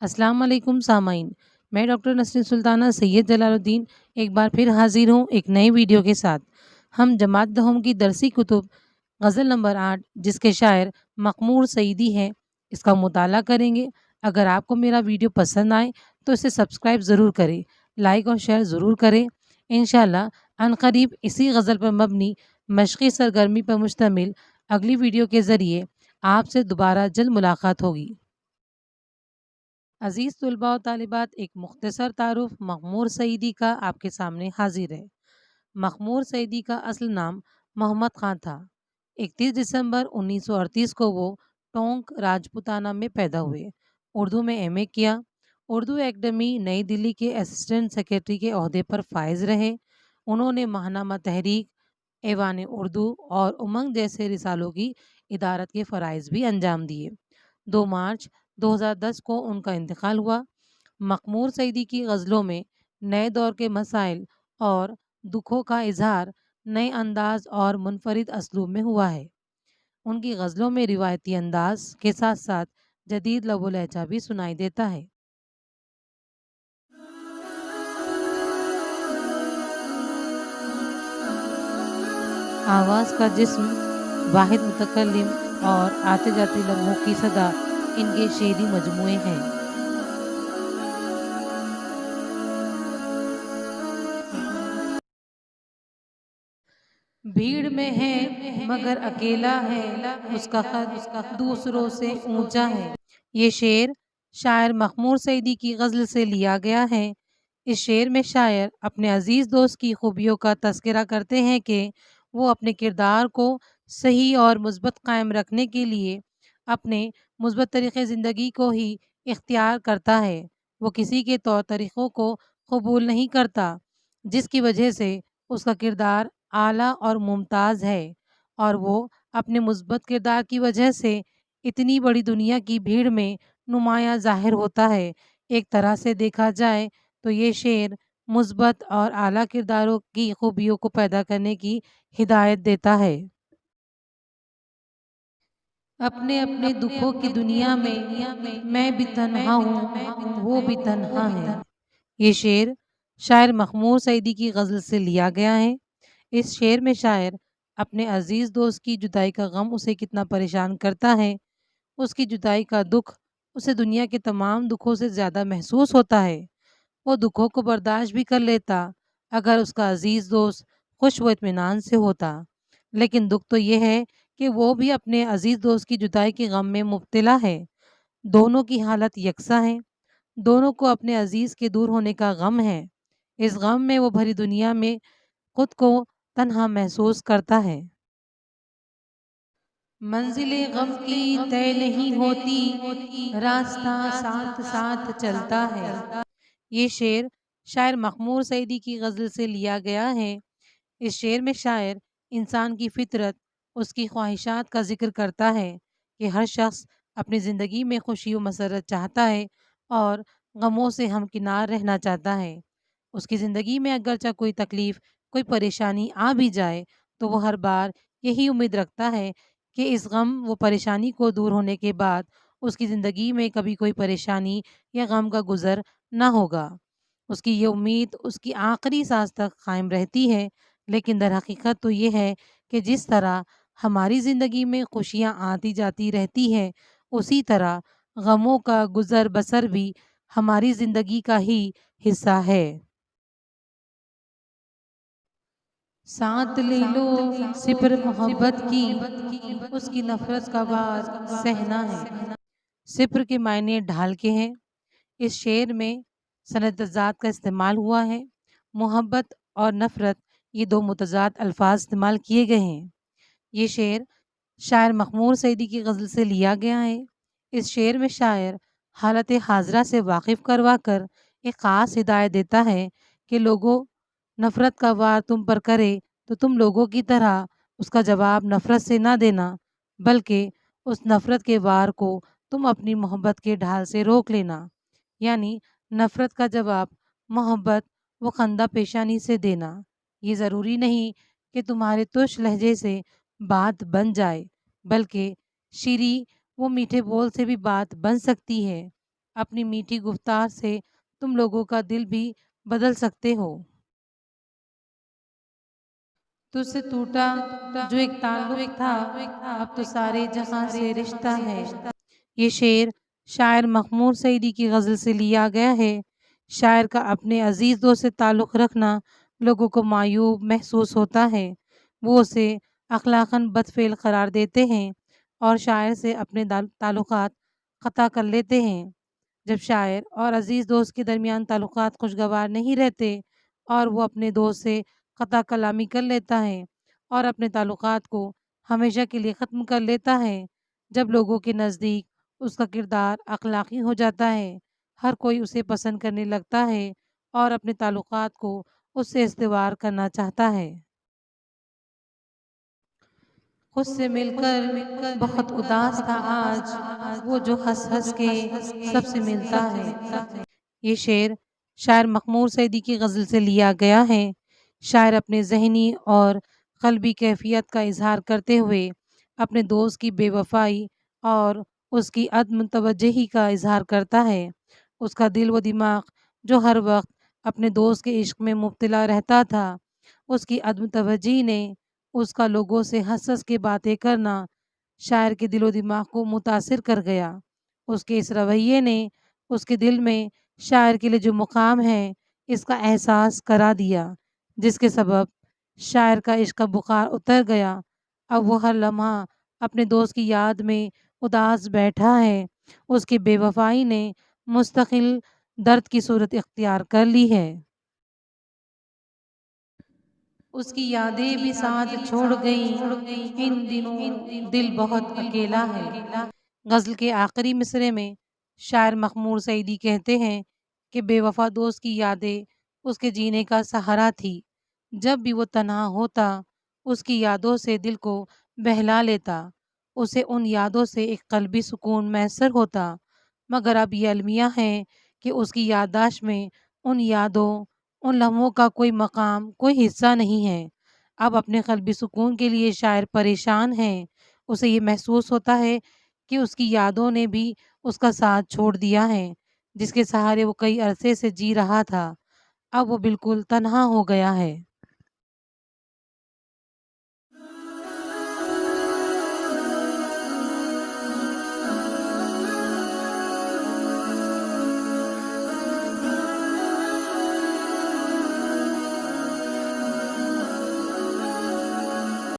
अस्सलाम वालेकुम सामाइन। मैं डॉक्टर नसरीन सुल्ताना सैयद जलालुद्दीन एक बार फिर हाजिर हूँ एक नई वीडियो के साथ। हम जमात दहम की दरसी कुतुब गज़ल नंबर 8 जिसके शायर मखमूर सईदी हैं, इसका मुताला करेंगे। अगर आपको मेरा वीडियो पसंद आए तो इसे सब्सक्राइब ज़रूर करें, लाइक और शेयर ज़रूर करें। इंशाल्लाह अनकरीब इसी गज़ल पर मबनी मशक़ी सरगर्मी पर मुश्तमिल अगली वीडियो के ज़रिए आपसे दोबारा जल्द मुलाकात होगी। अज़ीज़ तुलबा और तालिबात, एक मुख्तसर तारुफ मखमूर सईदी का आपके सामने हाजिर है। मखमूर सईदी का असल नाम मोहम्मद ख़ान था। 31 दिसंबर 1938 को वो टोंक राजपुताना में पैदा हुए। उर्दू में एमए किया। उर्दू एकेडमी नई दिल्ली के असिस्टेंट सेक्रेटरी के ओहदे पर फाइज रहे। उन्होंने महानामा तहरीक, ऐवान उर्दू और उमंग जैसे रिसालों की इदारत के फ़राइज़ भी अंजाम दिए। 2 मार्च 2010 को उनका इंतकाल हुआ। मखमूर सईदी की गज़लों में नए दौर के मसाइल और दुखों का इजहार नए अंदाज और मुनफरिद असलूब में हुआ है। उनकी गज़लों में रिवायती अंदाज के साथ साथ जदीद लबो लहजा भी सुनाई देता है। आवाज़ का जिस्म, वाहिद मुतकल्लिम और आते जाते लम्हों की सदा इनके शेरी मजमूए हैं। भीड़ में है मगर अकेला है, उसका कद दूसरों से ऊंचा है। ये शेर शायर मखमूर सईदी की गज़ल से लिया गया है। इस शेर में शायर अपने अजीज़ दोस्त की खूबियों का तज़किरा करते हैं कि वो अपने किरदार को सही और मुस्बत कायम रखने के लिए अपने मुस्बत तरीक़े ज़िंदगी को ही इख्तियार करता है। वो किसी के तौर तरीक़ों को कबूल नहीं करता, जिसकी वजह से उसका किरदार आला और मुमताज़ है, और वो अपने मुस्बत किरदार की वजह से इतनी बड़ी दुनिया की भीड़ में नुमायाँ ज़ाहिर होता है। एक तरह से देखा जाए तो ये शेर मुस्बत और आला किरदारों की खूबियों को पैदा करने की हिदायत देता है। अपने अपने दुखों की दुनिया में मैं भी तन्हा हूँ, वो भी तन्हा है। ये शेर शायर मखमूर सईदी की गज़ल से लिया गया है। इस शेर में शायर अपने अजीज़ दोस्त की जुदाई का गम उसे कितना परेशान करता है, उसकी जुदाई का दुख उसे दुनिया के तमाम दुखों से ज़्यादा महसूस होता है। वो दुखों को बर्दाश्त भी कर लेता अगर उसका अजीज़ दोस्त खुश व इत्मीनान से होता। लेकिन दुख तो ये है कि वो भी अपने अजीज़ दोस्त की जुदाई के गम में मुब्तला है। दोनों की हालत यकसा है। दोनों को अपने अजीज़ के दूर होने का गम है। इस गम में वो भरी दुनिया में खुद को तन्हा महसूस करता है। मंजिले गम की तय नहीं होती, रास्ता साथ साथ चलता है। ये शेर शायर मखमूर सईदी की गज़ल से लिया गया है। इस शेर में शायर इंसान की फितरत, उसकी ख्वाहिशात का जिक्र करता है कि हर शख्स अपनी ज़िंदगी में खुशी व मसरत चाहता है और गमों से हमकिनार रहना चाहता है। उसकी ज़िंदगी में अगरचा कोई तकलीफ़, कोई परेशानी आ भी जाए तो वो हर बार यही उम्मीद रखता है कि इस गम व परेशानी को दूर होने के बाद उसकी ज़िंदगी में कभी कोई परेशानी या गम का गुज़र ना होगा। उसकी ये उम्मीद उसकी आखिरी सांस तक कायम रहती है। लेकिन दर हकीकत तो ये है कि जिस तरह हमारी ज़िंदगी में खुशियाँ आती जाती रहती हैं, उसी तरह गमों का गुज़र बसर भी हमारी ज़िंदगी का ही हिस्सा है। साथ ले लो सिपर मोहब्बत की, उसकी नफ़रत का वार सहना है। सिपर के मायने ढाल के हैं। इस शेर में सनद-ए-ज़ात का इस्तेमाल हुआ है। मोहब्बत और नफ़रत, ये 2 मुतज़ाद अल्फ़ाज़ इस्तेमाल किए गए हैं। ये शेर शायर मखमूर सईदी की गज़ल से लिया गया है। इस शेर में शायर हालत हाज़िरा से वाकिफ़ करवा कर एक ख़ास हिदायत देता है कि लोगों, नफ़रत का वार तुम पर करे तो तुम लोगों की तरह उसका जवाब नफ़रत से ना देना, बल्कि उस नफ़रत के वार को तुम अपनी मोहब्बत के ढाल से रोक लेना। यानी नफ़रत का जवाब मोहब्बत व खंदा पेशानी से देना। ये ज़रूरी नहीं कि तुम्हारे तुच्छ लहजे से बात बन जाए, बल्कि शीरी वो मीठे बोल से भी बात बन सकती है। اپنی میٹھی گفتار سے تم لوگوں کا دل بھی بدل سکتے ہو۔ تجھ سے ٹوٹا جو ایک تعلق تھا، اب تو سارے جہاں سے رشتہ ہے۔ یہ شعر شاعر مخمور سعیدی کی غزل سے لیا گیا ہے۔ شاعر کا اپنے عزیز دوست سے تعلق رکھنا لوگوں کو معیوب محسوس ہوتا ہے۔ وہ اسے اخلاقاً بد فعل قرار دیتے ہیں اور شاعر سے اپنے تعلقات قطع کر لیتے ہیں۔ جب شاعر اور عزیز دوست کے درمیان تعلقات خوشگوار نہیں رہتے اور وہ اپنے دوست سے قطع کلامی کر لیتا ہے اور اپنے تعلقات کو ہمیشہ کے لیے ختم کر لیتا ہے، جب لوگوں کے نزدیک اس کا کردار اخلاقی ہو جاتا ہے، ہر کوئی اسے پسند کرنے لگتا ہے اور اپنے تعلقات کو اس سے استوار کرنا چاہتا ہے۔ خود سے مل کر بہت اداس تھا آج، وہ جو ہنس ہنس کے سب سے ملتا ہے۔ یہ شعر شاعر مخمور سعیدی کی غزل سے لیا گیا ہے۔ شاعر اپنے ذہنی اور قلبی کیفیت کا اظہار کرتے ہوئے اپنے دوست کی بے وفائی اور اس کی عدم توجہی کا اظہار کرتا ہے۔ اس کا دل و دماغ جو ہر وقت اپنے دوست کے عشق میں مبتلا رہتا تھا، اس کی عدم توجہی نے اس کا لوگوں سے ہنس ہنس کے باتیں کرنا شاعر کے دل و دماغ کو متاثر کر گیا۔ اس کے اس رویے نے اس کے دل میں شاعر کے لیے جو مقام ہے اس کا احساس کرا دیا، جس کے سبب شاعر کا عشق کا بخار اتر گیا۔ اب وہ ہر لمحہ اپنے دوست کی یاد میں اداس بیٹھا ہے۔ اس کی بے وفائی نے مستقل درد کی صورت اختیار کر لی ہے۔ اس کی یادیں بھی ساتھ چھوڑ گئیں، ان دنوں دل بہت اکیلا ہے۔ غزل کے آخری مصرے میں شاعر مخمور سعیدی کہتے ہیں کہ بے وفا دوست کی یادیں اس کے جینے کا سہارا تھی۔ جب بھی وہ تنہا ہوتا، اس کی یادوں سے دل کو بہلا لیتا، اسے ان یادوں سے ایک قلبی سکون میسر ہوتا۔ مگر اب یہ المیہ ہے کہ اس کی یادداشت میں ان یادوں، ان لمحوں کا کوئی مقام، کوئی حصہ نہیں ہے۔ اب اپنے قلبی سکون کے لیے شاعر پریشان ہے۔ اسے یہ محسوس ہوتا ہے کہ اس کی یادوں نے بھی اس کا ساتھ چھوڑ دیا ہے، جس کے سہارے وہ کئی عرصے سے جی رہا تھا۔ اب وہ بالکل تنہا ہو گیا ہے۔